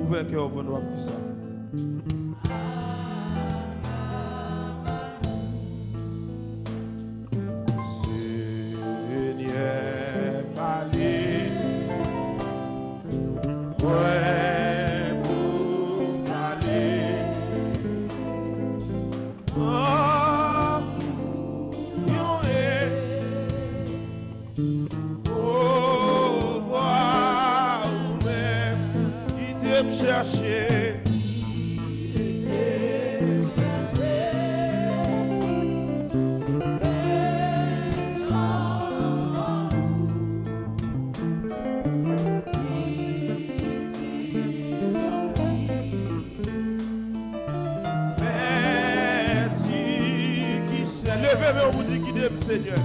Ouvrez cœur pour nous dire ça. Seigneur, parlez. Ouais, pour parler. Chercher, levez-moi, on vous dit qu'il aime Seigneur.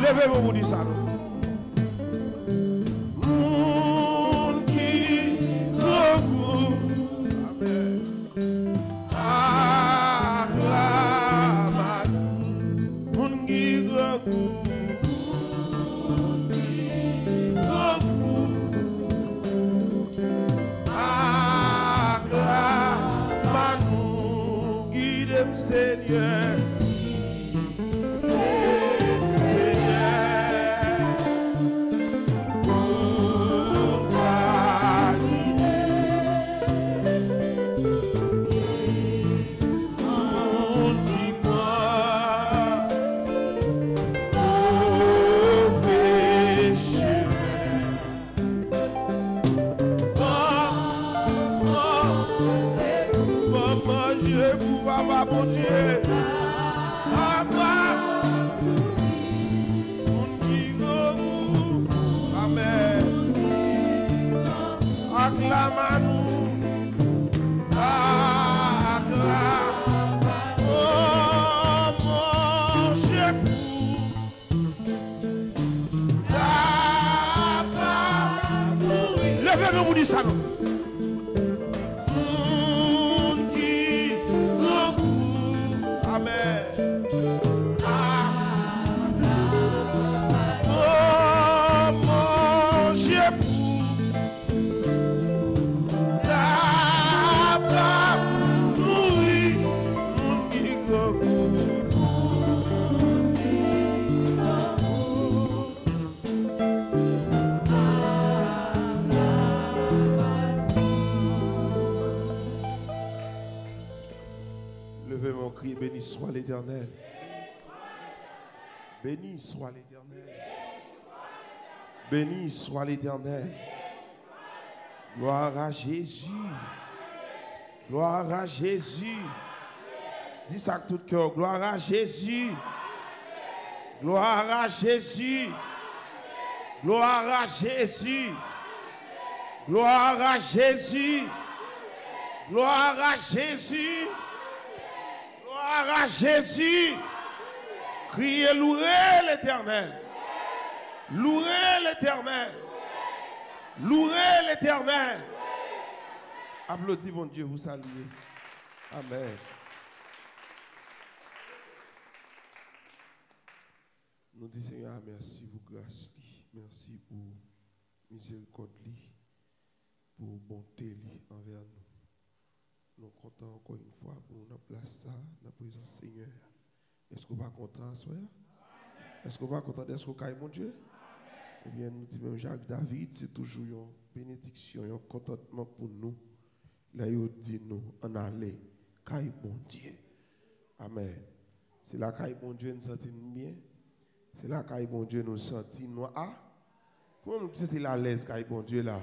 Levez-vous, vous dites ça. Seigneur. Mon Dieu, amen. Acclame-nous, acclame, oh mon Dieu, levez-nous, vous dites ça, non? Amen. Oh mon Dieu, levez mon cri, béni soit l'Éternel. Béni soit l'Éternel. Béni soit l'Éternel. Gloire à Jésus. Gloire à Jésus. Dis ça avec tout cœur. Gloire à Jésus. Gloire à Jésus. Gloire à Jésus. Gloire à Jésus. Gloire à Jésus. Gloire à Jésus. Criez, louez l'Éternel. Louez l'Éternel. Louez l'Éternel. Applaudis mon Dieu, vous saluez. Amen. Nous disons Seigneur, merci pour grâce, merci pour miséricorde, pour bonté envers nous. Nous sommes contents encore une fois pour nous place ça dans la présence Seigneur. Est-ce qu'on va content, soeur? Est-ce qu'on va content d'être au cas mon Dieu? Eh bien, nous disons même Jacques David, c'est toujours une bénédiction, un contentement pour nous. Là, il dit nous, en aller, caille bon Dieu. Amen. C'est là caille bon Dieu nous sentons bien. C'est là caille bon Dieu nous sentons ah. Comment nous sentons la l'aise caille bon Dieu là?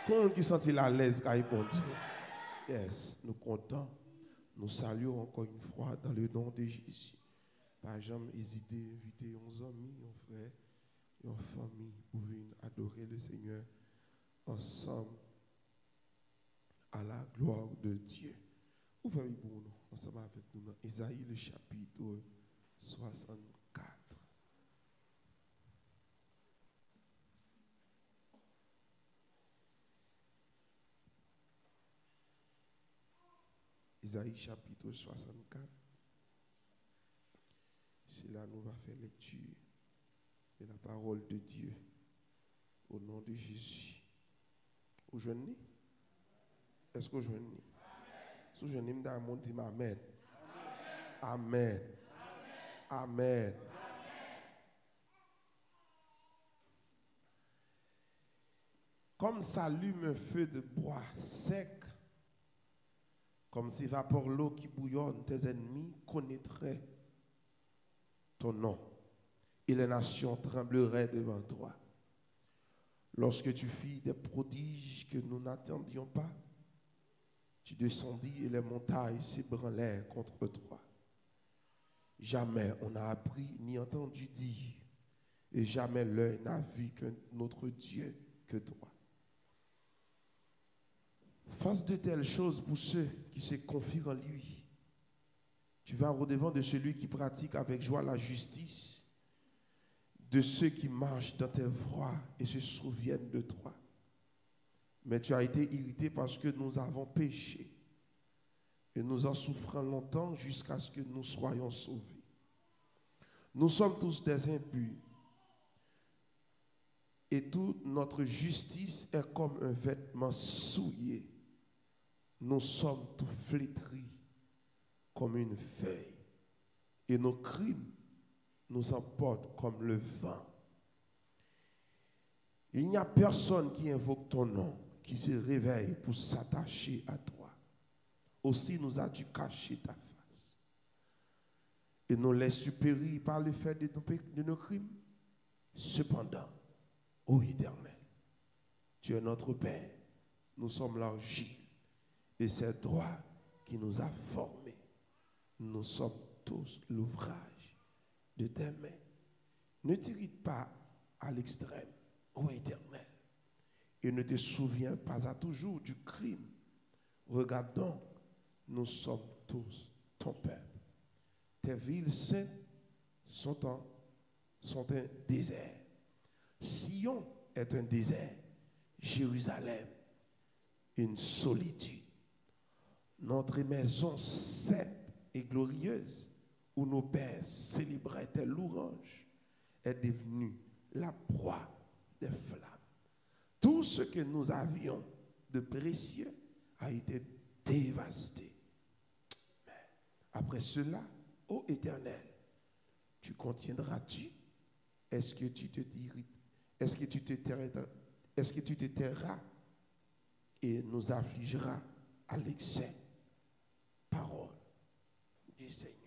Comment nous sentons la l'aise caille bon Dieu? Yes, nous comptons. Nous saluons encore une fois dans le nom de Jésus. Par exemple, hésiter, inviter 11 amis, un frère, une famille pour venir adorer le Seigneur ensemble à la gloire de Dieu. Ouvrez pour nous, ensemble avec nous, dans Isaïe le chapitre 64. Isaïe chapitre 64. C'est là nous va faire lecture de la parole de Dieu au nom de Jésus. Vous jeûnez? Est-ce que vous jeûnez? Si vous jeûnez, vous dites Amen. Amen. Amen. Comme s'allume un feu de bois sec, comme s'évapore l'eau qui bouillonne, tes ennemis connaîtraient ton nom et les nations trembleraient devant toi. Lorsque tu fis des prodiges que nous n'attendions pas, tu descendis et les montagnes s'ébranlèrent contre toi. Jamais on n'a appris ni entendu dire, et jamais l'œil n'a vu qu'un autre Dieu que toi. Face de telles choses pour ceux qui se confient en lui, tu vas au-devant de celui qui pratique avec joie la justice, de ceux qui marchent dans tes voies et se souviennent de toi. Mais tu as été irrité parce que nous avons péché et nous en souffrons longtemps jusqu'à ce que nous soyons sauvés. Nous sommes tous des impurs et toute notre justice est comme un vêtement souillé. Nous sommes tous flétris comme une feuille et nos crimes nous emportent comme le vent. Il n'y a personne qui invoque ton nom, qui se réveille pour s'attacher à toi. Aussi nous as-tu caché ta face et nous laisses-tu périr par le fait de nos crimes. Cependant, ô Éternel, tu es notre Père, nous sommes l'argile et c'est toi qui nous as formés. Nous sommes tous l'ouvrage de tes mains. Ne t'irrite pas à l'extrême, ô Éternel, et ne te souviens pas à toujours du crime. Regarde donc, nous sommes tous ton peuple. Tes villes saintes sont un désert. Sion est un désert. Jérusalem, une solitude. Notre maison sainte et glorieuse, où nos pères célébraient tes louanges, est devenue la proie des flammes. Tout ce que nous avions de précieux a été dévasté. Mais après cela, ô Éternel, tu contiendras-tu? Est-ce que tu te dirais, est-ce que tu te tairas et nous affligeras à l'excès? Parole du Seigneur.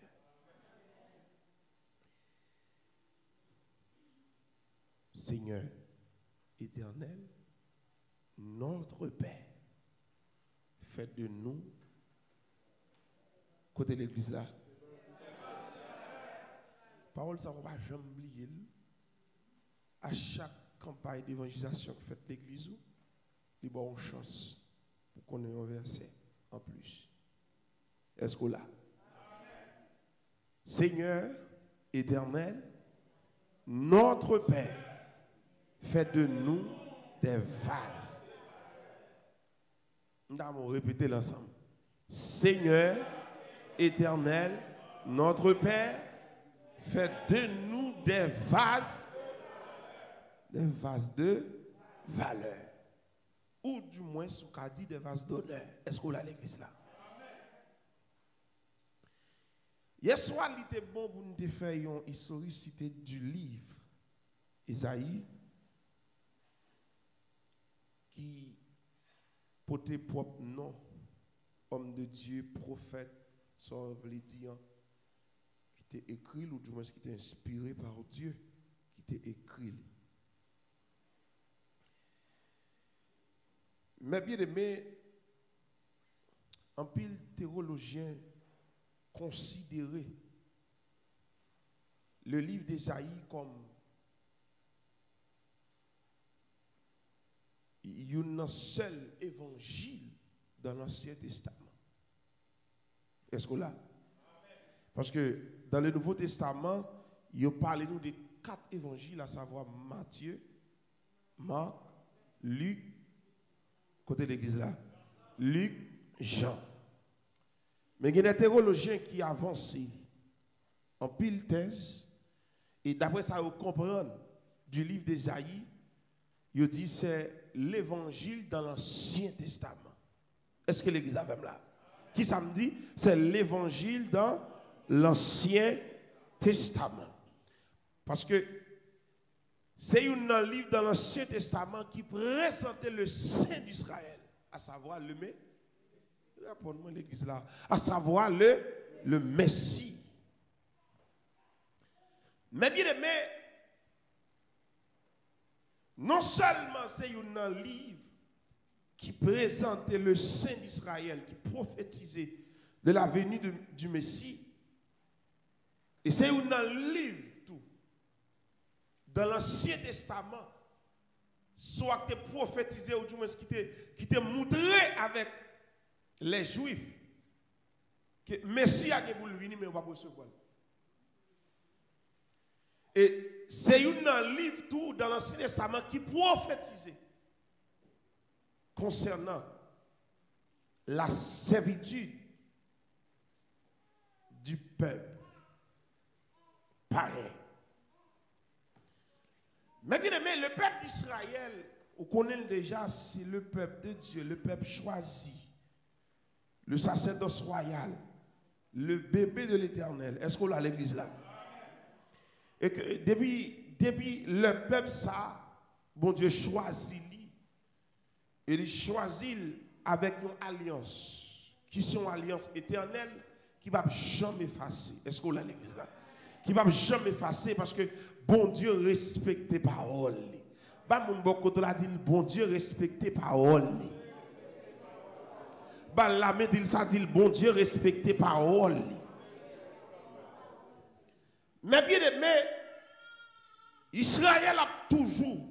Seigneur éternel, notre Père, fait de nous, côté l'église là, parole ça, on ne va jamais oublier. À chaque campagne d'évangélisation que fait l'église, il y a une chance pour qu'on ait un verset en plus. Est-ce que là? Seigneur éternel, notre Père, fait de nous des vases. Nous allons répéter l'ensemble. Seigneur éternel, notre Père, fait de nous des vases de valeur. Ou du moins, ce qu'a dit des vases d'honneur. Est-ce qu'on a l'église là? Hier soir, il était bon pour nous faire une historicité du livre Isaïe qui portait propre nom, homme de Dieu, prophète, sauve les diants, qui était écrit, ou du moins qui était inspiré par Dieu, qui était écrit. Mais bien aimé, en pile théologien considérer le livre d'Ésaïe comme un seul évangile dans l'Ancien Testament. Est-ce que là? Parce que dans le Nouveau Testament, il parle nous de 4 évangiles, à savoir Matthieu, Marc, Luc, côté de l'église là, Luc, Jean. Mais il y a des théologiens qui avancent en pile thèse, et d'après ça, vous comprenez du livre d'Ésaïe, il dit c'est l'évangile dans l'Ancien Testament. Est-ce que l'église a même là? Qui ça me dit? C'est l'évangile dans l'Ancien Testament. Parce que c'est un livre dans l'Ancien Testament qui présentait le Saint d'Israël, à savoir le Messie. Répondez-moi l'église là. À savoir le Messie. Mais bien aimé, non seulement c'est un livre qui présentait le Saint d'Israël, qui prophétisait de la venue du Messie, et c'est un livre tout, dans l'Ancien Testament, soit qui était prophétisé, ou du moins qui était montré avec les Juifs, que Messie a venir, mais on va pas recevoir. Et c'est un livre tout dans l'Ancien Testament qui prophétisait concernant la servitude du peuple païen. Mais bien aimé, le peuple d'Israël, vous connaissez déjà, c'est le peuple de Dieu, le peuple choisi, le sacerdoce royal, le bébé de l'Éternel. Est-ce qu'on a l'église là? Et que depuis le peuple ça, bon Dieu choisit lui, et il choisit avec une alliance, qui sont une alliance éternelle, qui ne va jamais effacer. Est-ce qu'on a l'église là? Qui ne va jamais effacer parce que bon Dieu respecte les paroles. Bah mon bon côté là dit bon Dieu respecte les paroles. Bah la main dit ça dit bon Dieu respecte les paroles. Mais bien aimé, Israël a toujours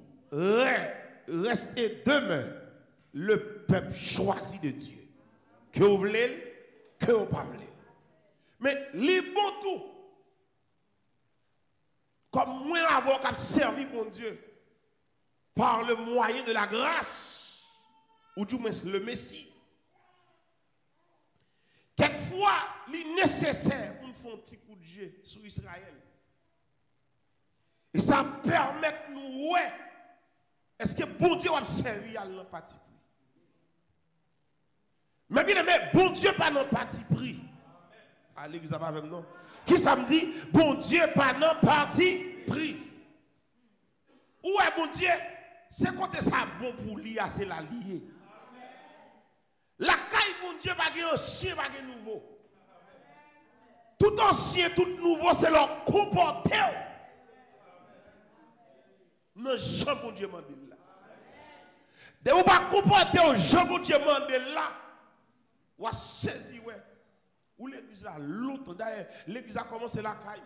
resté demeure le peuple choisi de Dieu. Que vous voulez, que vous parlez. Mais les bons tout, comme moi avant qu'à servi mon Dieu, par le moyen de la grâce, ou du moins le Messie. Quelquefois, il est nécessaire pour nous faire un petit coup de jeu sur Israël. Et ça permet de nous, ouais, est-ce que bon Dieu va servir à l'empathie pris? Mais bien aimé, bon Dieu pas non parti pris. À l'église, ça va avec nous. Qui ça me dit, bon Dieu pas non parti pris. Ouais, bon Dieu, c'est côté ça bon pour lui, c'est la liée. La caille, bon Dieu, pas de ancien, pas de nouveau. Tout ancien, tout nouveau, c'est leur comporter. Non, jamais bon Dieu m'a dit là. De vous pas comporter au Jean bon Dieu mandé là. Ou a saisi ouais. Ou l'église là l'autre d'ailleurs l'église a commencé la caille.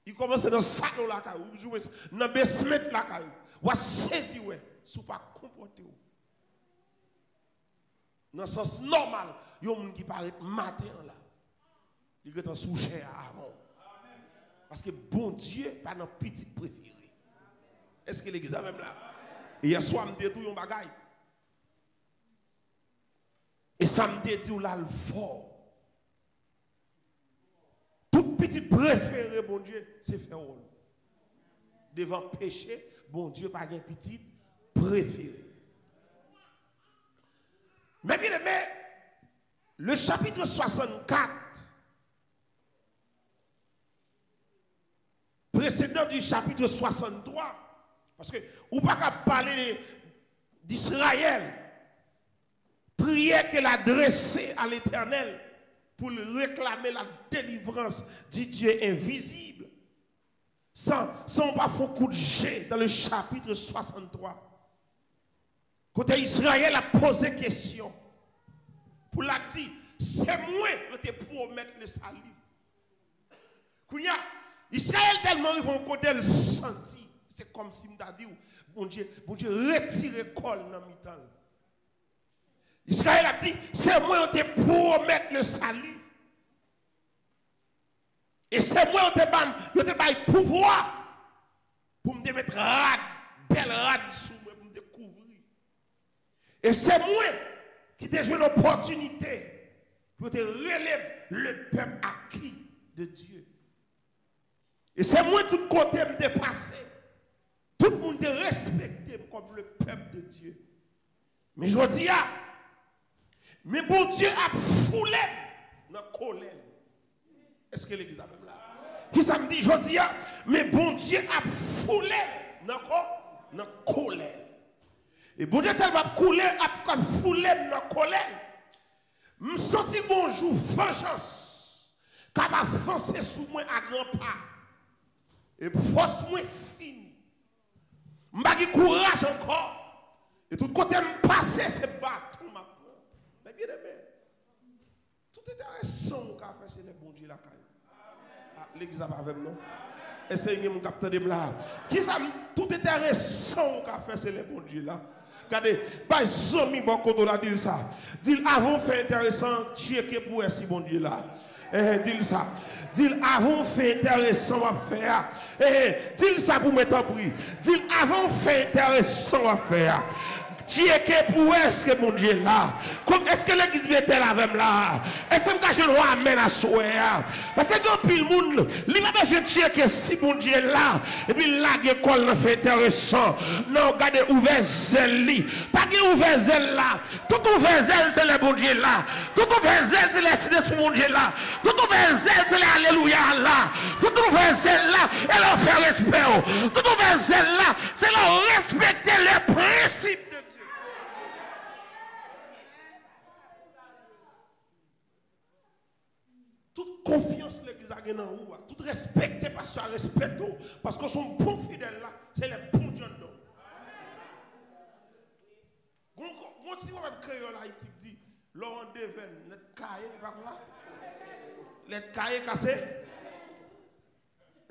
Il commence dans salon la caille, ou jouer dans basement la caille. Ou a saisi ouais, sous pas comporter. Dans le sens normal, il y a des gens qui paraît matin là. Il est en sous-chair avant. Parce que bon Dieu, pas notre petit préféré. Est-ce que l'église a même là? Et hier soir, je me dis tout un bagaille. Et ça me dit tout là le fort. Tout petit préféré, bon Dieu, c'est faire rôle. Devant péché, bon Dieu, pas un petit préféré. Mais bien aimé, le chapitre 64, précédent du chapitre 63, parce que ou pas qu'à parler d'Israël, prière qu'elle a dressée à l'Éternel pour réclamer la délivrance du Dieu invisible. Sans pas faut coup de jet dans le chapitre 63. Côté Israël a posé question. Pour la dire, c'est moi qui te promettre le salut. Kounya, Israël tellement ils vont côté le senti. C'est comme si m'ta dit bon Dieu retire col dans mi-temps. Israël a dit, c'est moi qui te promettre le salut. Et c'est moi qui te pouvoir pour me mettre rad, belle rad sous moi pour me découvrir. Et c'est moi qui te joué l'opportunité pour te relever le peuple acquis de Dieu. Et c'est moi tout côté me dépassé. Tout le monde te respecté comme le peuple de Dieu. Mais je dis, mais bon Dieu a foulé dans la colère. Est-ce que l'église a même là? Qui ça me dit, je dis, mais bon Dieu a foulé dans la colère. Et bon Dieu tellement coulé, a foulé dans la colère. Je sens si bonjour, vengeance, qui va avancer sous moi à grands pas. Et force moi fini. Je n'ai pas courage encore. Et tout côté me passer ce bâton. Mais bien aimé, tout intéressant qu'a fait, c'est le bon Dieu la caille. L'église a pas avec nous. Essayez de me capter de là. Qui ça, tout intéressant qu'a fait, c'est le bon Dieu là. Regardez, pas zombie bon côté là dit ça. Dit avant fait intéressant, checker pour si bon Dieu là. Dis ça. Dis avant fait intéressant à faire. Dis ça pour mettre en prix. Dis avant fait intéressant à faire. Checker pour est-ce que mon Dieu là. Est-ce que l'église est là avec là? Est-ce que je dois amener à soir? Parce que quand le monde, il va besoin de checker si mon Dieu là. Et puis là, l'école fait intéressant. Non, regardez, ouvert zèle. Pas que ouvert zèle là. Tout ouvert zèle, c'est le bon Dieu là. Tout ouvert zèle, c'est l'incidence pour mon Dieu là. Tout ouvert zèle, c'est l'alléluia là. Tout ouvert zèle là, et leur faire respect. Tout ouvert zèle là, c'est leur respecter les principes. Toute confiance l'église a gagné en vous, tout respecter parce que respecte parce que son bon fidèle là, c'est les bons dieux dedans. Mon petit web créole haïti dit Laurent Deven, les cahiers pas là. Les cahiers cassés.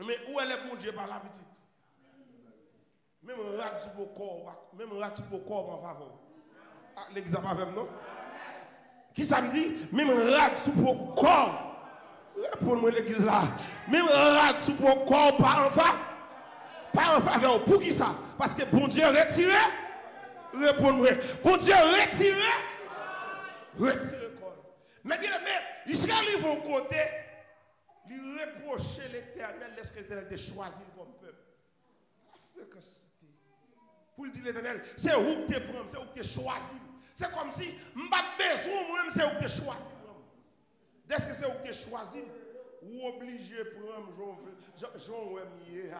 Mais où est le bon Dieu par la petite? Même rat pour corps, même rat pour corps en faveur. L'église a pas même non? Qui ça me dit? Même rat pour corps. Répondez-moi l'église là. Même rat sous mon corps, pas en faveur. Pour qui ça? Parce que bon Dieu retiré. Répondez-moi. Bon Dieu retiré. Retiré corps. Mais bien aimé, Israël ils vont côté, ils reprocher l'Éternel lorsque l'Éternel a choisi comme peuple. Pour dire l'Éternel, c'est où que tu prends, c'est où que tu choisis. C'est comme si, je n'ai pas besoin moi-même, c'est où que tu choisis. Dès que c'est où tu choisi, ou obligé de prendre Jean Wemier.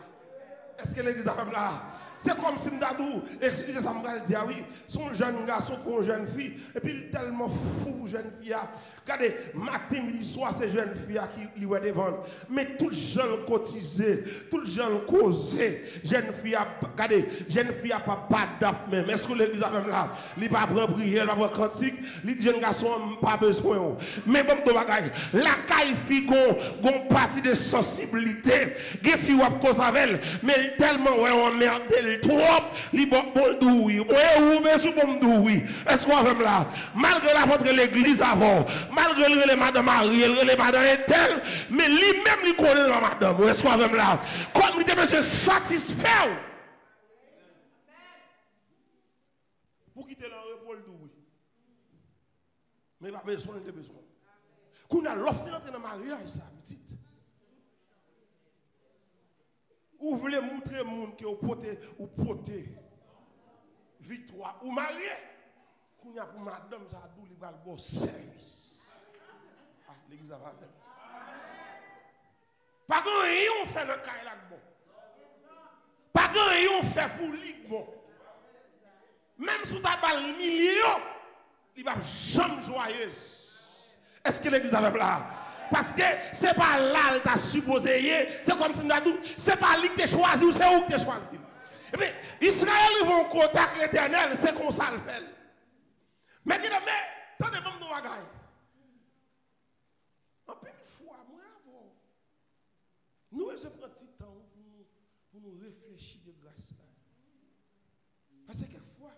Est-ce que l'église a là? C'est comme si Mdadou, excusez ça, je dire oui, son jeune garçon ou une jeune fille, et puis il est tellement fou, jeune fille. Regardez, matin, midi, soir, c'est jeune fille qui lui devant. Mais tout le jeune cotisé, tout le jeune causé, jeune fille, regardez, jeune fille a pas d'ap même. Est-ce que l'église a même là? Il pas prendre prière, il pas prendre cantique, il dit jeune garçon, pas besoin. Mais bon, de bagaille, la caille fille, gon partie de sensibilité, gen fille ou cause avec, mais tellement ouais on merde trop, li bon douille. Ouais ou mais sous bon douille. Est-ce qu'on va là? Malgré la votre l'église avant, malgré les madame Ariel, les madame Etel, mais lui-même lui connaît la madame. Est-ce qu'on va là? Comme il était monsieur satisfait. Pour quitter la repos douille. Mais il a besoin de besoin. Qu'on a l'offre dans le mariage ça petite. Ou voulez montrer au monde que vous portez victoire ou marié, qu'on y a pour madame ça dou li va le bon service. Ah, l'église va faire. Pas grand rien on fait dans caille là bon. Pas grand rien on fait pour lui bon. Même sous ta balle million, il va jamais joyeuse. Est-ce que l'église va là? Parce que ce n'est pas là que tu as supposé, c'est comme si nous avons dit, ce n'est pas lui que tu as choisi ou c'est où que tu as choisi. Et puis, Israël, ils vont en contact l'éternel, c'est comme ça le fait. Mais, attendez, bon, nous bagaille. En peu de fois, moi, avant, nous, je prends un petit temps pour nous réfléchir de grâce là. Parce que quelquefois,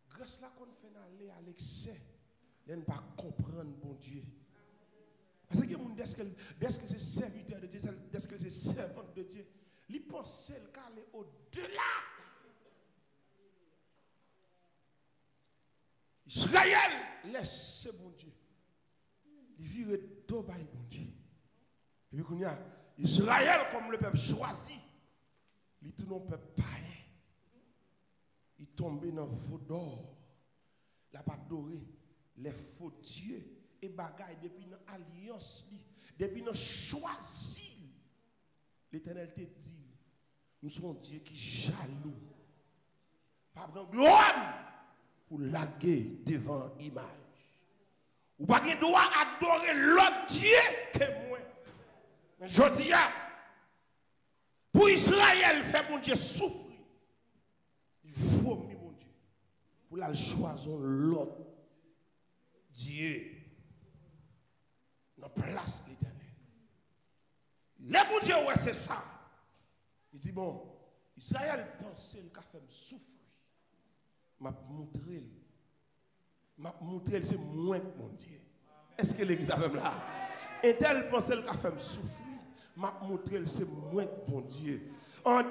grâce là qu'on fait aller à l'excès, on ne pas comprendre, bon Dieu. Parce que dès que c'est serviteur de Dieu, dès que c'est servante de Dieu, il pense qu'elle est au-delà. Israël laisse ce bon Dieu. Il vire tout par bon Dieu. Et puis il y a Israël comme le peuple choisi. Il tourne au peuple païen. Il tombe dans le faux d'or. Il n'a pas adoré les faux dieux. Et bagaille depuis notre alliance, depuis notre choisi, l'Éternel te dit, nous sommes Dieu qui jaloux. Pas de gloire pour laguer devant image. Ou pas de droit adorer l'autre Dieu que moi. Mais je dis, pour Israël, fait mon Dieu souffrir. Il vomit mon Dieu. Pour la choisir l'autre Dieu. Dans place l'éternel. Les bon Dieu, ouais, c'est ça. Il dit, bon, Israël pensait qu'il a fait me souffrir. M'a montré, c'est moins que mon Dieu. Est-ce que l'église a même là? Et tel pensait qu'il a fait me souffrir. M'a montré, c'est moins que mon Dieu.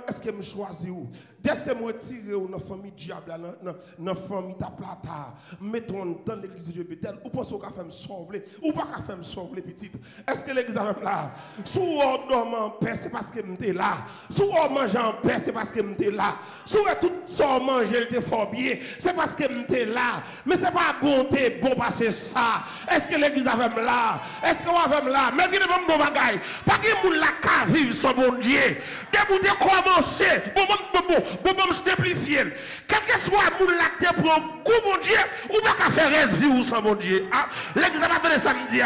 Est-ce que je choisis où? Dès que je me retire dans la famille diable, dans la famille taplata, mettons dans l'église de Bethel, ou pensez qu'on fait me sauver, ou pas qu'on fait me sauver, petite. Est-ce que l'église a même là? Si on dort en paix, c'est parce que je suis là. Si on mange en paix, c'est parce que je suis là. Si on tout ça manger, je fort bien, c'est parce que je suis là. Mais ce n'est pas bonté, bon parce que ça. Est-ce que l'église a même là? Est-ce qu'on a même là? Mais il y a des bagailles. Pas que les gens la vivre sans bon Dieu. Debout commencer, bon, simplifier. Quel que soit mon l'acte pour un coup, mon Dieu, ou pas faire vivre sans mon Dieu. L'examen de samedi,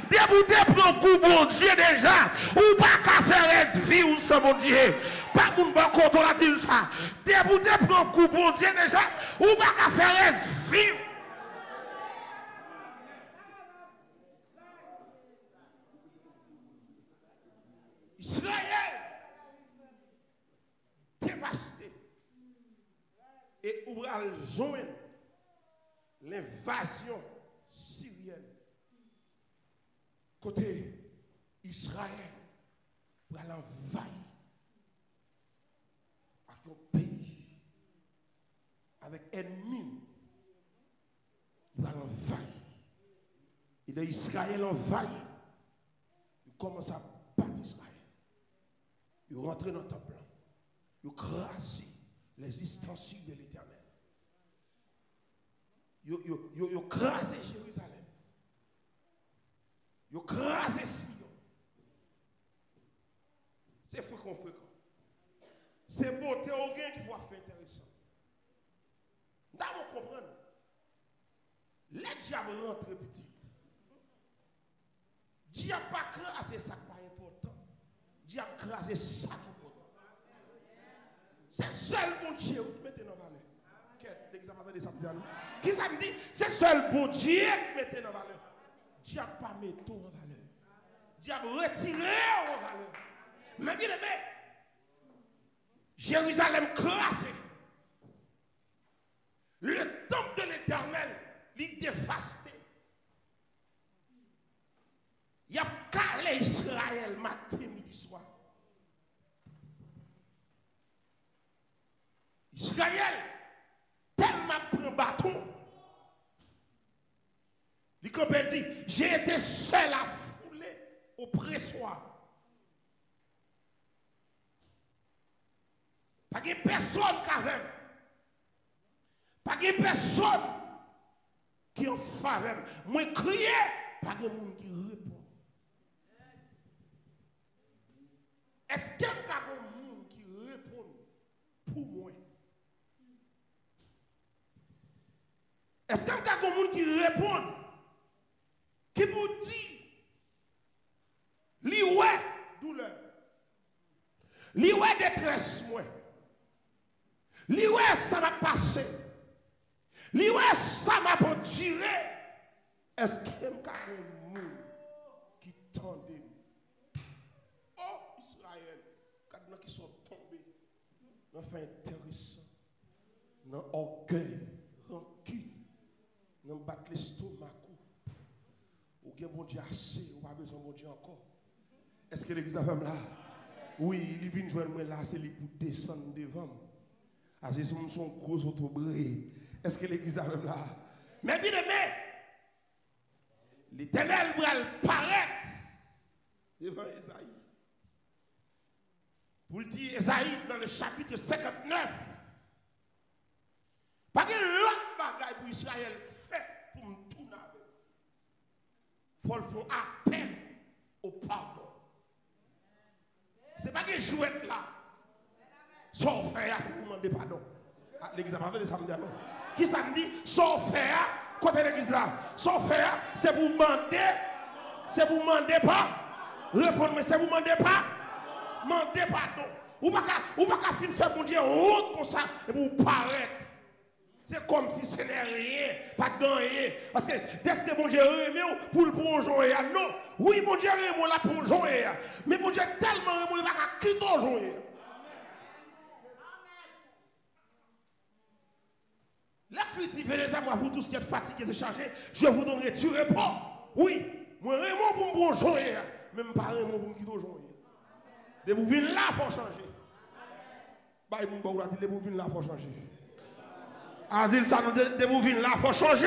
débouter pour un coup, mon Dieu, déjà, ou pas faire vivre sans mon Dieu. Pas mon bon compte, on a dit ça. Débouter pour un coup, mon Dieu, déjà, ou pas faire vivre. Israël dévasté et où va joindre l'invasion syrienne côté Israël pour aller envahir avec un pays avec ennemi il va l'envahir et de Israël envahit il commence à battre Israël il rentre dans le temple il crase les ustensiles de l'Éternel. Il crase Jérusalem. Il crase Sion. C'est fréquent. c'est beauté au gain qui va faire intéressant. Nous devons comprendre. Les diables rentrent petit. Diable pas craser ça pas important. Diable craser ça qui est important. C'est seul bon Dieu qui mettez dans valeur. Qui ça me dit? C'est seul bon Dieu qui mettez dans valeur. Diable pas mettre en valeur. Diable retirer en valeur. Mais bien aimé, Jérusalem crasé. Le temple de l'Éternel, il dévasté. Il y a calé Israël matin, midi, soir. Israël, tellement pris bâton. Il dit, j'ai été seul à fouler au pressoir. Pas de personne qui avait. Pas de personne qui en faveur. Moi, crier, pas de monde qui répond. Est-ce qu'il y a un monde qui répond pour moi? Est-ce qu'il y a un monde qui répond? Qui vous dit? Li ouais douleur. Li ouais détresse moi. Li ouais ça va passer. Li ouais ça va pas durer. Est-ce qu'il y a un monde qui tendait? Oh Israël, quand qui sont tombés, dans fait intéressant, dans orgueil, rancune, dans battre l'estomac, ou bien bon Dieu assez, ou pas besoin de bon Dieu encore. Est-ce que l'église a fait là? Oui, il vient joindre moi là, c'est lui pour descendre devant. Ah, c'est son gros autobré. Est-ce que l'église a fait là? Mais bien aimé, l'Éternel va paraître devant Esaïe. Pour le dire, Esaïe, dans le chapitre 59, pas que l'autre bagaille pour Israël fait pour me tourner avec. Il faut le faire appel au pardon. Ce n'est pas que jouette là. Sauf faire, c'est pour demander pardon. L'église a parlé de samedi. Qui samedi? Sauf faire, côté l'église là. Sauf faire, c'est pour demander. C'est pour demander pas. Répondre, mais c'est pour demander pas. Demander pardon. Ou pas qu'à fin faire mon Dieu honte comme ça et pour paraître. C'est comme si ce n'est rien, pas de rien. Parce que dès que mon Dieu aime pour le plonger, non. Oui, mon Dieu aime la plonger. Mais mon Dieu tellement aime, il va quitter le jour. La crise fait les âmes, vous tous qui êtes fatigués et chargés, je vous donnerai du repos. Oui, moi aime pour me plonger, même pas aime pour me quitter le jour. De vous venir là, il faut changer. Bah, il faut dire, de vous venir là, il faut changer. Azil ça de bouvine là faut changer.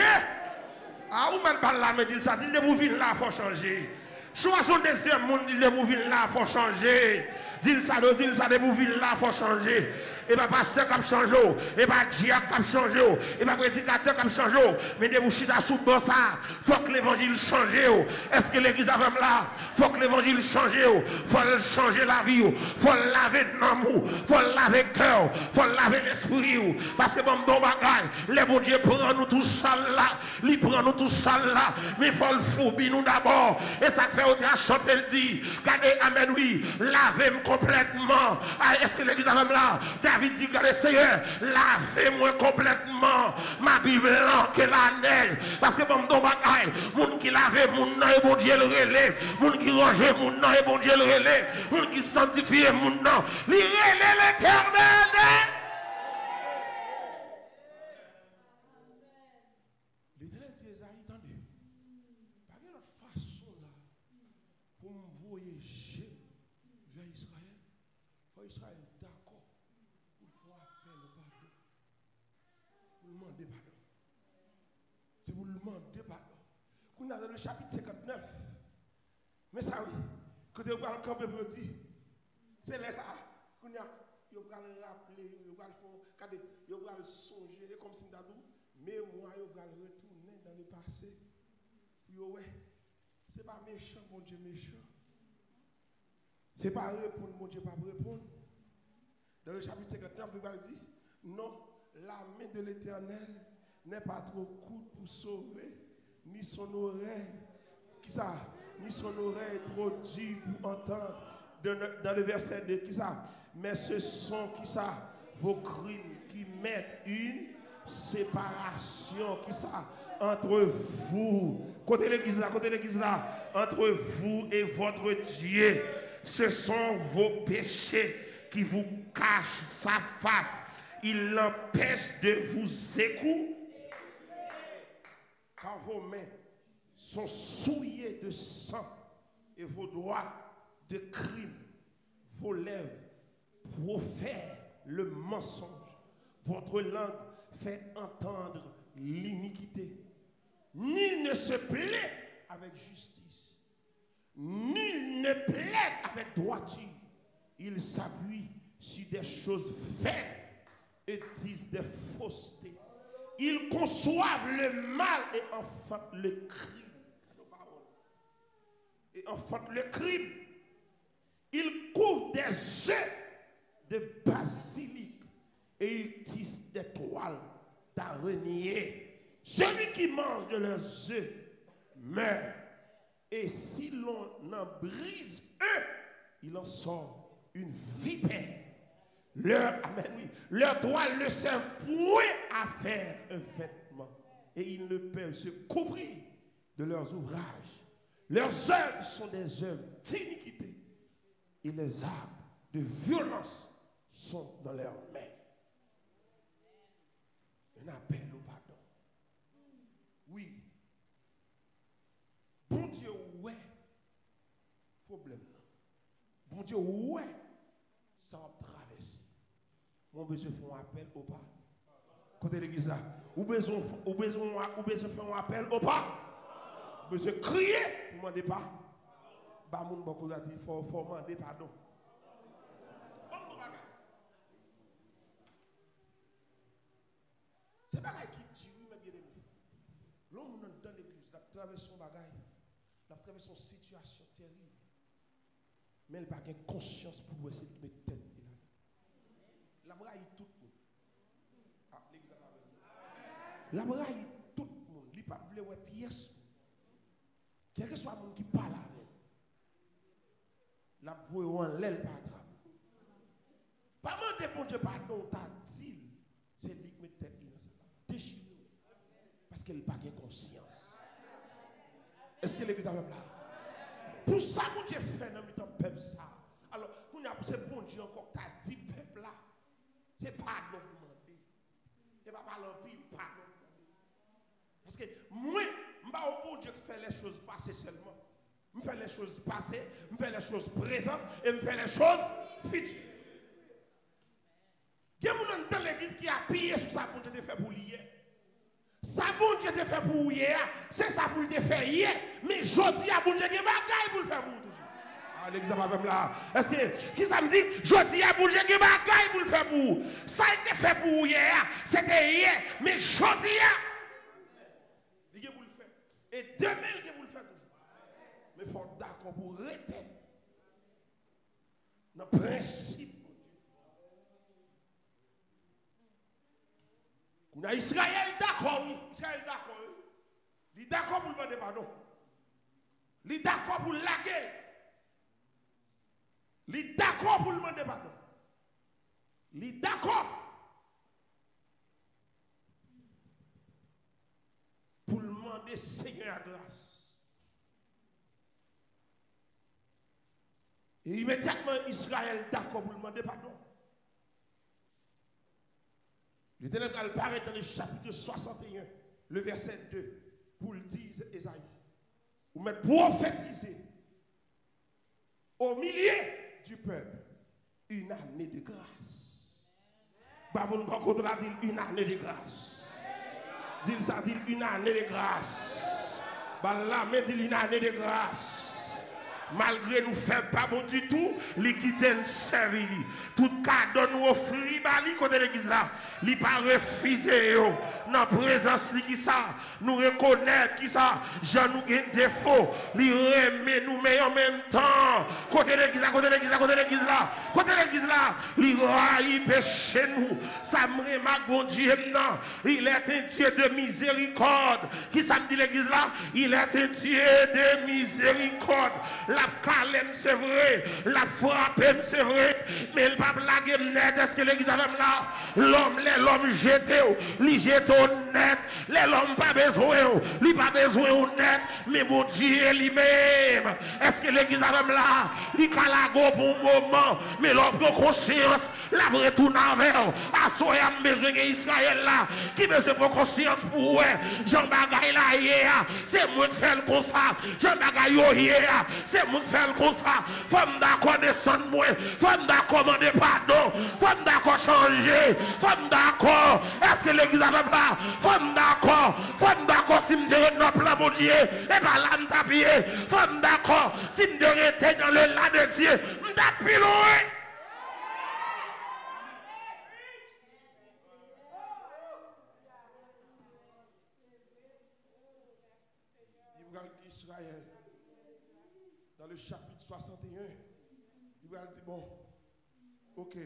Ah ou même pas là mais dit ça dit de bouvine là faut changer. Choisissons deuxième monde dit de bouvine là faut changer. Dit ça de bouvine là faut changer. Et pas pasteur qui change, et pas diacre qui change, et pas prédicateur qui change, mais de vous chita sous bon ça, faut que l'évangile change. Est-ce que l'église a même là? Faut que l'évangile change, faut changer la vie, faut laver l'amour, faut laver le cœur, faut laver l'esprit, parce que bon bagaille, les bon Dieu prend nous tout sale là, il prend nous tout sale là, mais il faut le foubi nous d'abord, et ça fait au à chanter le dit, regardez, amen oui, lavez-moi complètement. Est-ce que l'église a même là? David dit que le Seigneur, lavez-moi complètement. Ma Bible là, que la neige. Parce que bon, dans bagaille, moun qui lave, moun nan et bon Dieu le relève. Moun qui range, moun nan et bon Dieu le relève. Moun qui sanctifie, moun nan. Li relève l'Éternel. L'Éternel dit, Esaïe, attendez. Pas de notre façon là, pour me voyager vers Israël. Faut Israël d'accord. Demander pardon. C'est pour le demander pardon. Qu'on a dans le chapitre 59. Mais ça oui, quand vous allez camper pour dire, c'est là ça. Qu'on a, vous allez rappeler, vous allez faire, vous allez songer, comme si d'adou, mais moi, vous allez retourner dans le passé. Ouais, c'est pas méchant, mon Dieu méchant. C'est pas répondre, mon Dieu pas répondre. Dans le chapitre 59, il va dire, non, la main de l'Éternel n'est pas trop courte pour sauver, ni son oreille, qui ça, ni son oreille trop dure pour entendre. Dans le verset 2, qui ça, mais ce sont, qui ça, vos crimes qui mettent une séparation, qui ça, entre vous, côté l'église là, entre vous et votre Dieu. Ce sont vos péchés qui vous cachent sa face. Il l'empêche de vous écouter. Car vos mains sont souillées de sang et vos doigts de crime. Vos lèvres profèrent le mensonge. Votre langue fait entendre l'iniquité. Nul ne se plaît avec justice. Nul ne plaide avec droiture. Ils s'appuient sur des choses vaines et disent des faussetés. Ils conçoivent le mal et enfantent le crime. Et enfantent le crime. Ils couvrent des œufs de basilic et ils tissent des toiles d'araignée. Celui qui mange de leurs œufs meurt. Et si l'on en brise un, il en sort une vipère. Leurs toiles ne servent point à faire un vêtement. Et ils ne peuvent se couvrir de leurs ouvrages. Leurs œuvres sont des œuvres d'iniquité. Et les arbres de violence sont dans leurs mains. Un appel au pardon. Oui. Bon Dieu, ouais. Problème. Bon Dieu, ouais. Ça va traverser. Mon besoin de faire un appel au pas. Côté l'église là. Ou besoin de faire un appel au pas. Ou besoin de crier pour demander pas. Bah, mon beaucoup a dit, il faut demander pardon. C'est pas qui tue, mais bien aimé. L'homme dans l'église, il a traversé son bagage, il a traversé une situation terrible. Mais il n'a pas de conscience pour essayer de mettre tête. Il a braillé tout le monde. Ah, l'église a braillé. Il a braillé tout le monde. Il n'a pas voulu voir pièce. Quel que soit le monde qui parle avec elle. Il a voulu en l'aile par terre. Pas mal de bon Dieu pardon, t'as dit. C'est lui qui met tête dans ça. Déchiré. Parce qu'elle n'a pas de conscience. Est-ce que l'église a fait là? Pour ça, mon Dieu fait dans le peuple ça. Alors, c'est bon Dieu encore qui t'a dit peuple là. C'est pardon demander. C'est pas parler en pile, pardon demander. Parce que moi, je ne suis pas au bon Dieu qui fait les choses passer seulement. Je fais les choses passées, je fais les choses présentes et je fais les choses futures. Il y a des gens dans l'église qui a pillé sur ça pour te faire pour hier. Ça, bon Dieu te fait pour hier, c'est ça pour te faire hier. Mais je dis à bon Dieu, il y a des bagailles pour le faire pour toujours. Ah, l'église va même là. Est-ce que, qui ça me dit, je dis à bon Dieu, il y a des bagailles pour le faire pour. Ça a été fait pour hier, c'était hier. Mais je dis à. Il y a pour le faire. Et demain, il y a pour le faire toujours. Mais il faut d'accord pour rester. Dans le principe. On a Israël d'accord, oui. Israël d'accord, oui. Il est d'accord pour demander pardon. Il est d'accord pour laguer. Il est d'accord pour demander pardon. Il est d'accord pour demander Seigneur grâce. Et immédiatement Israël d'accord pour demander pardon. L'Éternel paraît dans le chapitre 61, le verset 2, pour le dire Esaïe. Ou mettre prophétiser au milieu du peuple une année de grâce. Babon Boko l'a dit une année de grâce. Dit ça dit une année de grâce. Bala me dit une année de grâce. Malgré nous faire pas bon du tout, li quitte servir. Tout cadeau nous offrir bali côté l'église là, li pas refuser yo. Dans présence li qui ça, nous reconnaître qui ça, Jean nous gain défaut, li remet nous mais en même temps côté l'église là, côté l'église là, côté l'église là, côté l'église là, li raille péché nous. Ça me remarque bon Dieu non, il est un Dieu de miséricorde. Qui ça me dit l'église là? Il est un Dieu de miséricorde. La calme c'est vrai, la frappe c'est vrai, mais le pape la net, est-ce que l'église a même là? L'homme jeté, il jette net, l'homme pas besoin, il pas besoin net, mais mon Dieu lui-même, est-ce que l'église a même là? Il calago pour un moment, mais l'homme prend conscience, la retourne avec, à soi, il a besoin d'Israël là, qui besoin de conscience pour eux, Jean Bagay là, hier, c'est moi qui fais comme ça, Jean Bagay hier, c'est moi qui fais comme ça, faut me d'accord descendre moi, faut me d'accord demander pardon, faut me d'accord changer, faut me d'accord, est-ce que l'église a même là, faut me d'accord si me dirait notre plan mon Dieu, et pas là me taper, faut me d'accord si me dirait dans le là de Dieu, me taper loin. Israël, dans le chapitre 61, il va dire, bon, ok,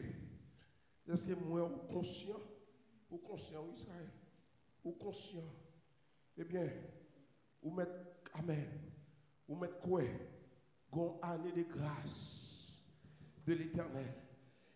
est-ce que moi, ou conscient Israël, ou conscient, eh bien, vous mettez, amen, vous mettez quoi? Gon année de grâce de l'Éternel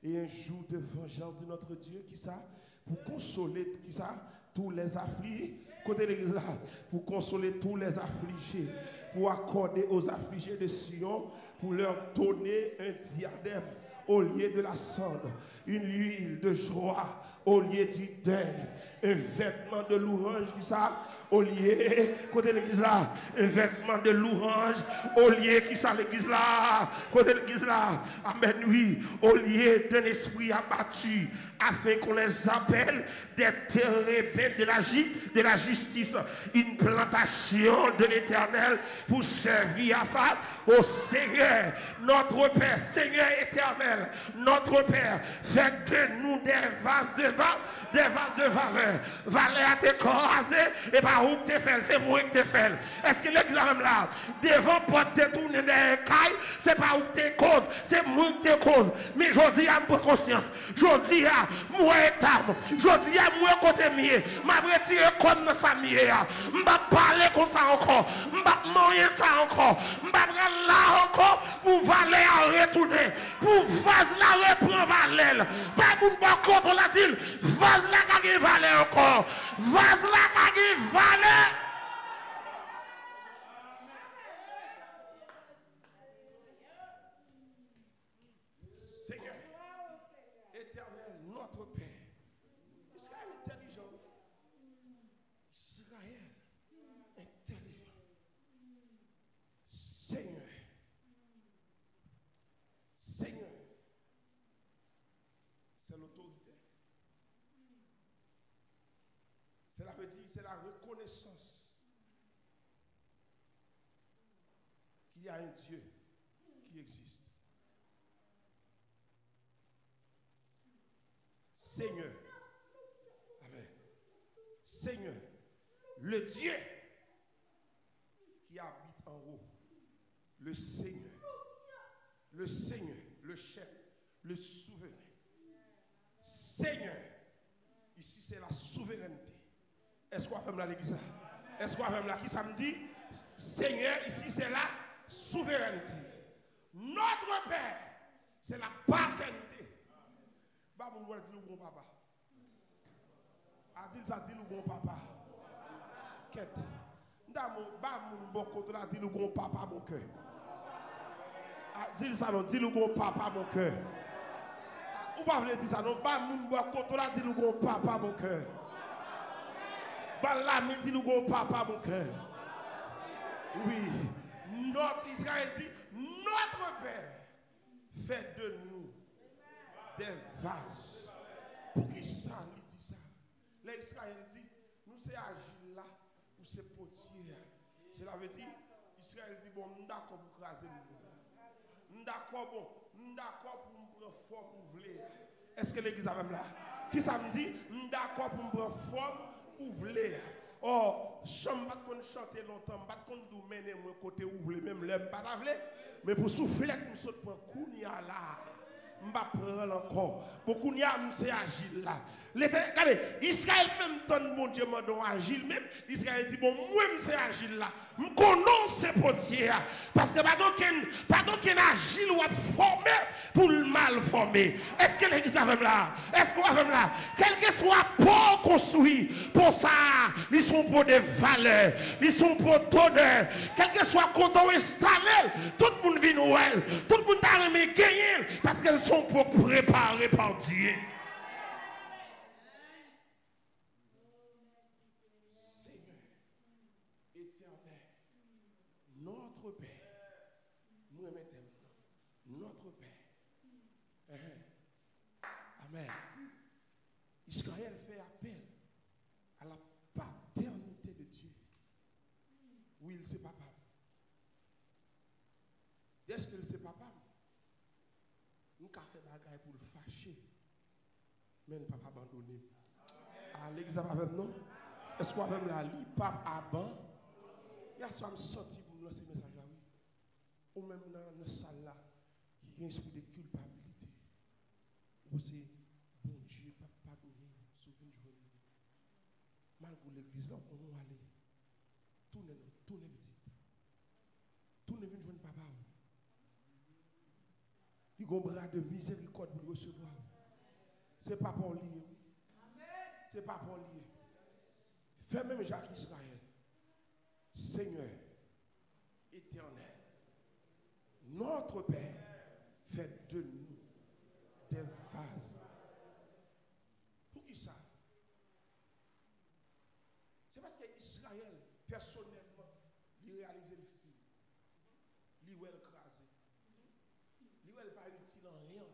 et un jour de vengeance de notre Dieu, qui ça? Pour consoler, qui ça? Tous les affligés, côté l'église là, pour consoler tous les affligés, pour accorder aux affligés de Sion, pour leur donner un diadème au lieu de la cendre, une huile de joie au lieu du deuil, un vêtement de louange, qui ça? Au lieu, côté l'église là, un vêtement de louange, au lieu, qui ça l'église là, côté l'église là, amen, oui, au lieu d'un esprit abattu, afin qu'on les appelle des térébins de la justice, une plantation de l'Éternel pour servir à ça, au Seigneur, notre Père, Seigneur éternel, notre Père, faites de nous des vases de valeur. Valeur à t'écraser et pas où tu fais, c'est moi qui te fais. Est-ce que l'examen là, devant porte te tourner des cailles, c'est pas où tu causes, c'est moi qui te cause. Mais je dis à moi conscience, je dis à moi étable, je dis à moi côté mieux, m'a retiré comme dans sa mieux, m'a parler comme ça encore, m'a manger ça encore, m'a prendre là encore pour valer à retourner, pour vase la reprendre valeur. Pas pour pas contre la ville, vase la qui valeur encore, vase la qui valeur. Seigneur, éternel, notre Père, Israël intelligent, Israël intelligent, Seigneur, Seigneur, c'est l'autorité. Cela veut dire, c'est la reconnaissance qu'il y a un Dieu qui existe. Seigneur, amen. Seigneur, le Dieu qui habite en haut, le Seigneur, le chef, le souverain. Seigneur, ici c'est la souveraineté. Est-ce qu'on va faire là l'église là? Est-ce qu'on va faire là qui samedi? Seigneur, ici c'est la souveraineté. Notre Père, c'est la paternité. Bah, mon voit dit le bon papa. A dit ça dit le bon papa. Quête. Bah, mon bon côté là dit le bon papa mon cœur. A dit ça non, dit le bon papa mon cœur. Ou pas dire ça non, bah, mon bon côté là dit le bon papa mon cœur. Bah, là, me dit le bon papa mon cœur. Oui. Notre Israël dit, notre Père, fait de nous des vases. Pour qui ça, il dit ça. L'Israël dit, nous c'est agile là, ou c'est potier. Cela veut dire, Israël dit, bon, d'accord pour craser nous. d'accord bon, d'accord pour me prendre forme ouvrir. Est-ce que l'église a même là? Qui ça me dit? D'accord pour me prendre forme ouvrir. Oh, je ne vais pas chanter longtemps, je ne vais pas mener mon côté ouvrir, même l'aime pas la mais pour souffler, nous sommes pour Kounia là. Je ne vais pas prendre encore. Pour Kounia, c'est agile là. Regardez, Israël même donne mon Dieu, mon agile même. Israël dit, bon, moi, c'est agile là. Je connais ces potiers. Parce que pas d'aucun agile ou formé pour le mal formé. Est-ce que l'église a même là? Est-ce qu'on a même là? Quel que soit pour construit, pour ça, ils sont pour des valeurs, ils sont pour d'honneur. Quel que soit quand on installé, tout le monde vient Noël, tout le monde a aimé gagner parce qu'elles sont pour préparer par Dieu. Notre Père, nous mettons notre Père. Amen. Israël fait appel à la paternité de Dieu. Oui, il sait papa. Dès qu'il sait papa, nous avons fait bagaille pour le fâcher. Mais le papa abandonné. À l'église avec nous, est-ce qu'on va même la lire? Papa abandonné. Il y a ça me senti pour me lancer ce message là, oui. Ou même dans la salle là, qui a un esprit de culpabilité. Ou c'est, bon Dieu, papa donné, souvenez jouer. Malgré l'église là, on va aller. Tournez petit. Tournez venir jouer papa. Il y a un bras de miséricorde pour recevoir. C'est pas pour lier. C'est pas pour lier. Fais même Jacques Israël. Seigneur éternel, notre Père, fait de nous des vases. Pour qui ça? C'est parce qu'Israël, personnellement, il réalise le film. Il va écraser. Il va pas utile en rien.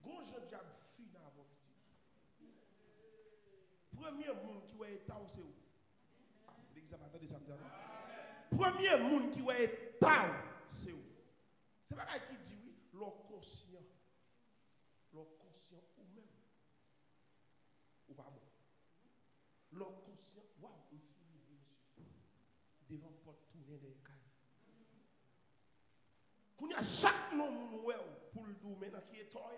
Grand Jean Diable fin avant petit. Premier monde qui va être où c'est où? Premier monde qui va être tard, c'est où? C'est pas qui dit oui, leur conscient ou même, ou pas bon. Leur conscient, waouh, on finit, monsieur, devant porte tourner des cailles. Quand il y a chaque nom pour le doux maintenant qui est tombé,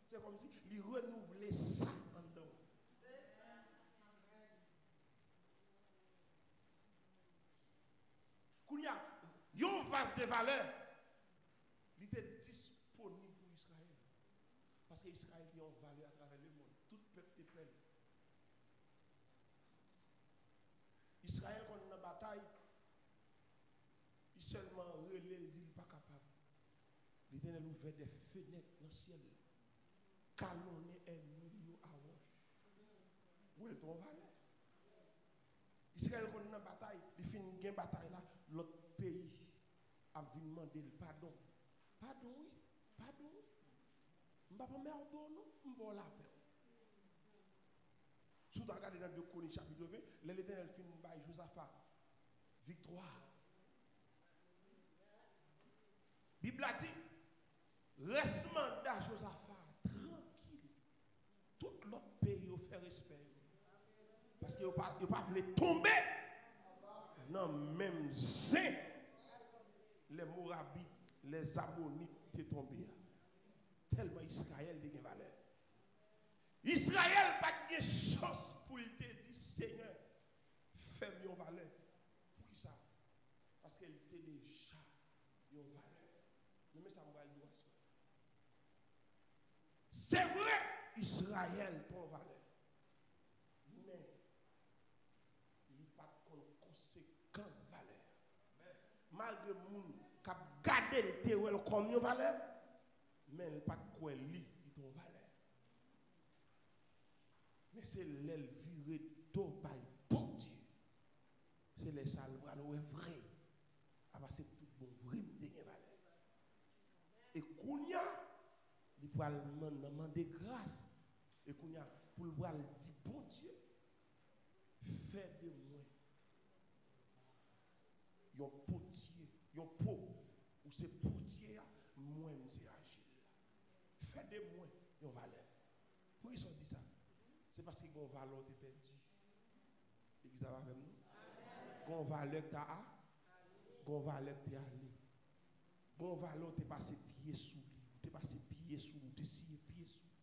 c'est comme si il renouvelle ça en dedans. Il y a un vase de valeur, il était disponible pour Israël. Parce qu'Israël a une valeur à travers le monde. Tout peuple est plein. Israël, quand on est en bataille, il seulement relève, il dit qu'il n'est pas capable. L'Éternel ouvert des fenêtres dans le ciel. Calonner un milieu à roche. Où est ton valeur? Israël, quand on est en bataille, il finit une bataille là, l'autre pays a vu demander le pardon. Pardon, oui. Pardon, oui. Je ne vais pas me faire non, je vais la paix. Si vous regardez dans 2 Chroniques chapitre 20, l'Éternel finit par Josaphat. Victoire. Bible a dit, reste mandat Josaphat, tranquille. Tout l'autre pays a fait respect. Parce qu'il n'a pas voulu tomber dans le même zin. Les Moabites, les Ammonites sont tombés. Tellement Israël a une valeur. Israël n'a pas de chance pour te dire, Seigneur, fais-moi une valeur. Pour qui ça? Parce qu'elle était déjà une valeur. Mais ça me va le dire. C'est vrai, Israël ton valeur. Mais il n'y a pas de conséquence valeur. Malgré le monde qui a gardé le terreau comme une valeur, mais il n'y a pas de quoi il ton valeur. Mais c'est l'aile virée d'eau par bon Dieu. C'est les salbras vrai. Parce que tout bon vrai de valeur. Et Kounia, il peut demander grâce. Et Kounia, pour le voir, il dit, bon Dieu, fais de moi un potier, un pot, ou ou c'est potier, moi, c'est agile. Faites de moi, une valeur. Pourquoi ils ont dit ça? C'est parce qu'ils ont valeur de perdu. L'église va avec nous. Gon valeur que tu as, gon valeur que tu as allé. Gon valeur tu passé pied sous lui, tu passé pied sous lui, tu scié pied sous lui.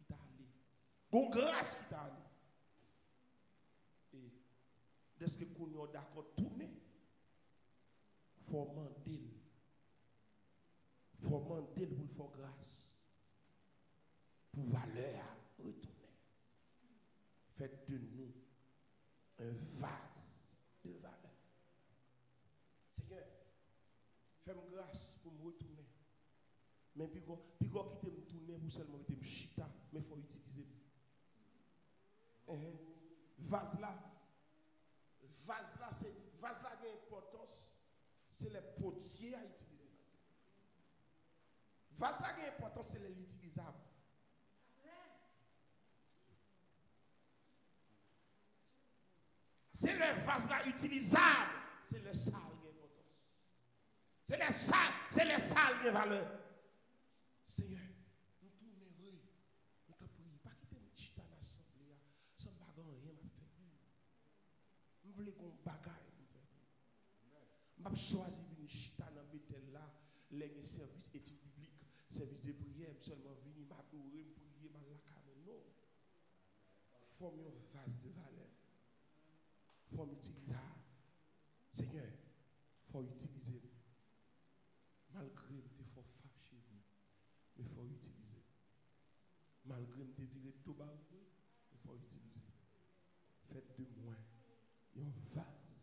Il t'a allé. Gon grâce qui t'a allé. Et dès que qu'on est d'accord tourner, faut demander. Faut demander pour faire grâce. Pour valeur retourner. Faites de nous un vase de valeur. Seigneur, fais-moi grâce pour me retourner. Mais puis quand quitter me tourner pour seulement mettre me chita, mais il faut utiliser. Vase là, c'est vase là a une importance, c'est les potiers à utiliser. Vase là a une importance, c'est les utilisables. C'est le vase là utilisable, c'est le sale qui a importance. C'est les sales qui a valeur. Seigneur, nous tournons heureux, nous te prions, pas quitter notre chita dans l'assemblée, sans bagarre rien à faire. Nous voulons qu'on bagaille nous faire. Je vais choisir une chita dans Bethel là, les services études bibliques, services de prière, seulement venir m'adorer, me prier, m'allacamer. Non. Former un vase de valeur. Il faut utiliser. Seigneur, il faut utiliser. Malgré que faut fâcher vous, mais il faut utiliser. Malgré que vous virez tout bas, il faut utiliser. Faites de moi un vase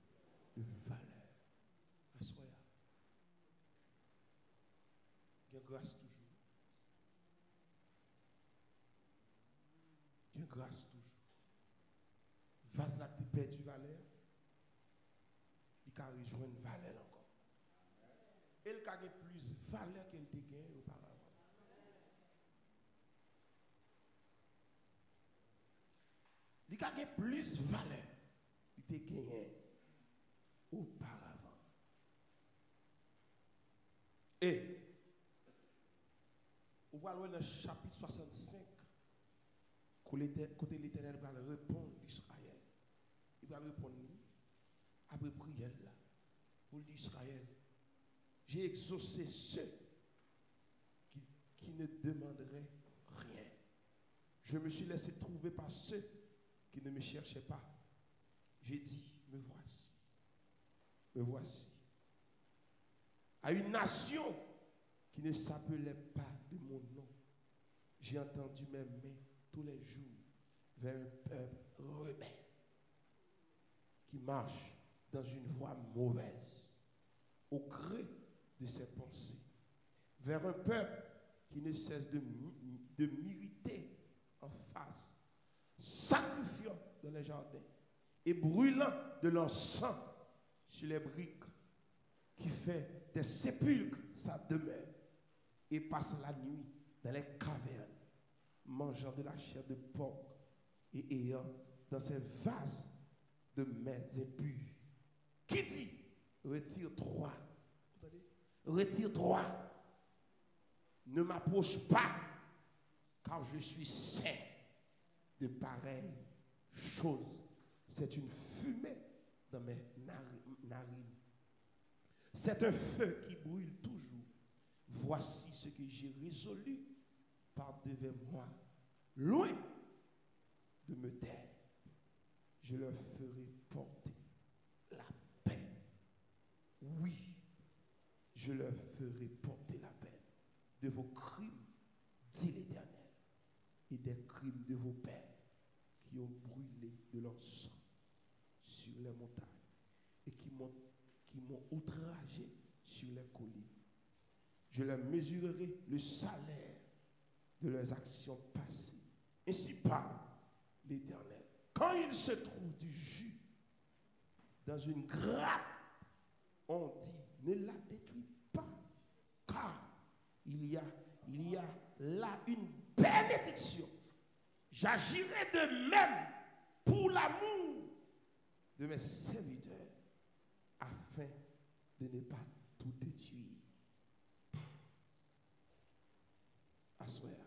de valeur. Assoya. Il y a grâce toujours. Il y a grâce toujours. Vase là qui perd du valeur, il a rejoindre une valeur encore. Elle a plus valeur qu'elle te gagne auparavant. Il a plus valeur qu'il te gagne auparavant. Et, on va voir dans le chapitre 65, côté l'Éternel va répondre à Israël. Il va répondre après prière là, pour l'Israël. J'ai exaucé ceux qui ne demanderaient rien. Je me suis laissé trouver par ceux qui ne me cherchaient pas. J'ai dit, me voici. Me voici. À une nation qui ne s'appelait pas de mon nom, j'ai entendu mes mains tous les jours vers un peuple rebelle qui marche dans une voie mauvaise, au gré de ses pensées, vers un peuple qui ne cesse de m'irriter en face, sacrifiant dans les jardins et brûlant de l'encens sur les briques, qui fait des sépulcres sa demeure et passe la nuit dans les cavernes, mangeant de la chair de porc et ayant dans ses vases de mains impures. Qui dit, retire-toi, retire-toi, ne m'approche pas, car je suis saint de pareilles choses. C'est une fumée dans mes narines. C'est un feu qui brûle toujours. Voici ce que j'ai résolu par devant moi. Loin de me taire, je leur ferai porter la paix. Oui, je leur ferai porter la paix de vos crimes, dit l'Éternel, et des crimes de vos pères qui ont brûlé de l'encens sur les montagnes et qui m'ont outragé sur les collines. Je leur mesurerai le salaire de leurs actions passées. Ainsi parle l'Éternel. Quand il se trouve du jus dans une grappe, on dit, ne la détruis pas, car il y a là une bénédiction. J'agirai de même pour l'amour de mes serviteurs, afin de ne pas tout détruire. soir.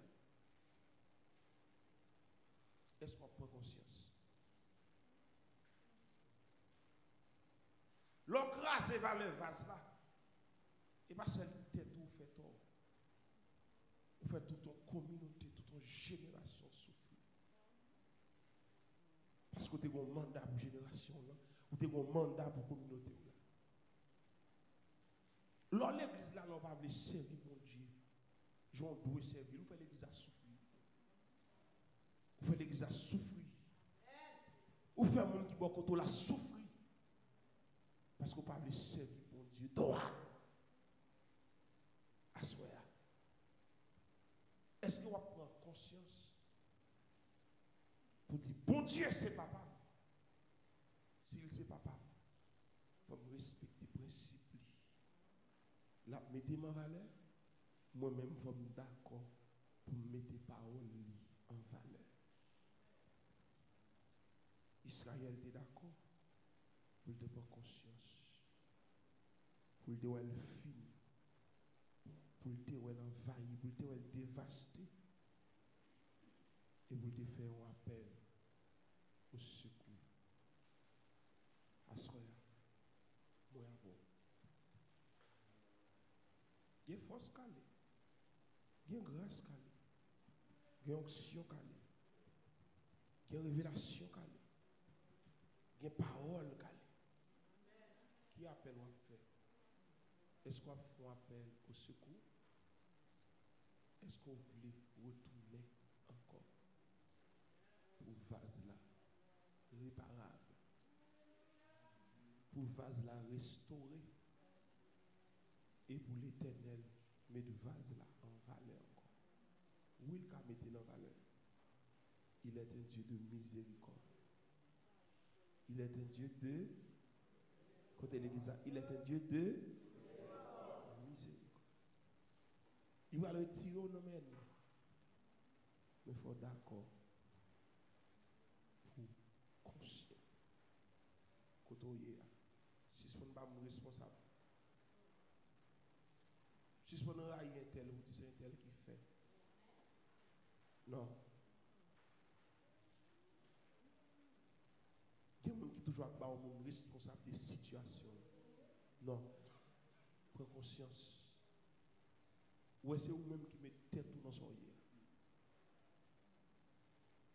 Est-ce qu'on prend conscience? L'encrase va le vase là. Et pas seulement tête où fait tort. Vous faites toute une communauté, toute une génération souffrir. Parce que vous avez un mandat pour génération là, vous avez un mandat pour communauté là. Lors l'église là, on va pas servir mon Dieu. J'en dois servir. Vous faites l'église à souffrir. Vous faites l'église à souffrir. Vous faites un monde qui boit côté la souffrir. Parce que vous ne pouvez pas servir mon Dieu. Droit. Assoya. Est-ce que vous prendre conscience pour dire, bon Dieu, c'est papa. S'il c'est papa, il faut me respecter les principes. La mettez ma valeur, moi-même, je suis d'accord pour mettre paroles en valeur. Israël était d'accord pour le prendre conscience, pour le dire fini, pour le dire envahi, pour le dire dévasté, et pour le faire un appel au secours. Assoya, moi avant. Il y a force calée, il y a grâce calée, il y a onction calée, il y a révélation calée, il y a parole calée. Qui appelle ou faire? Est-ce qu'on fait un appel au secours? Est-ce qu'on voulait retourner encore pour vase là réparable, pour vase là restauré? Et pour l'Éternel, mettre le vase là en valeur encore. Où il a mis en valeur? Il est un Dieu de miséricorde. Il est un Dieu de... Côté l'église, il est un Dieu de miséricorde. Il va le tirer au nom de nous. Mais il faut d'accord pour conscient. Côté si ce n'est pas mon responsable. Si je ne raille un tel, ou c'est un tel qui fait. Non. Il y a des gens qui toujours sont responsables des situations. Non. Prends conscience. Ou est-ce que vous-même qui mettez tête dans son yeux?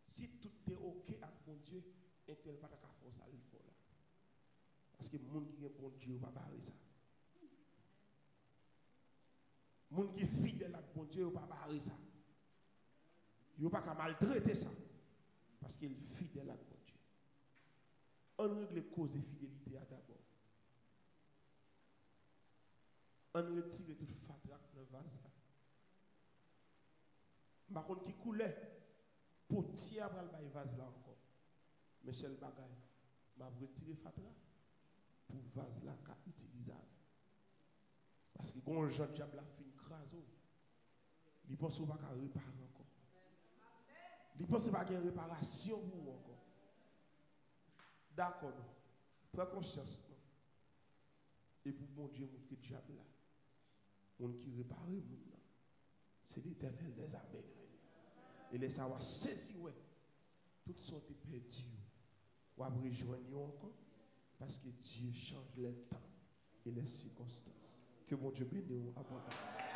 Si tout est OK avec mon Dieu, un tel pas de force à l'effort là. Parce que les gens qui ont bon Dieu ne va pas barrer ça. Les gens qui sont fidèles à bon Dieu ne va pas barrer ça. Ils ne vont pas maltraiter ça. Parce qu'ils sont fidèles à bon Dieu. On règle les causes de fidélité d'abord. On retire toute fatra dans le vase là. Par contre, qui coulait, pour tirer après le vase là encore. Mais chez le bagage, je vais retirer fatra pour le vase là qui est utilisable. Parce que quand Jean diable a fait une crase, il pense qu'on va pas réparer encore. Il pense qu'il va y avoir une réparation pour vous encore. D'accord, prends conscience. Non? Et pour mon Dieu, montrer le diable là. On qui répare le monde, c'est l'Éternel des armées. Et les savoir saisir, ouais, toutes sortes de perdus. Ou à rejoindre encore. Parce que Dieu change le temps et les circonstances. Que mon Dieu bénisse abondamment.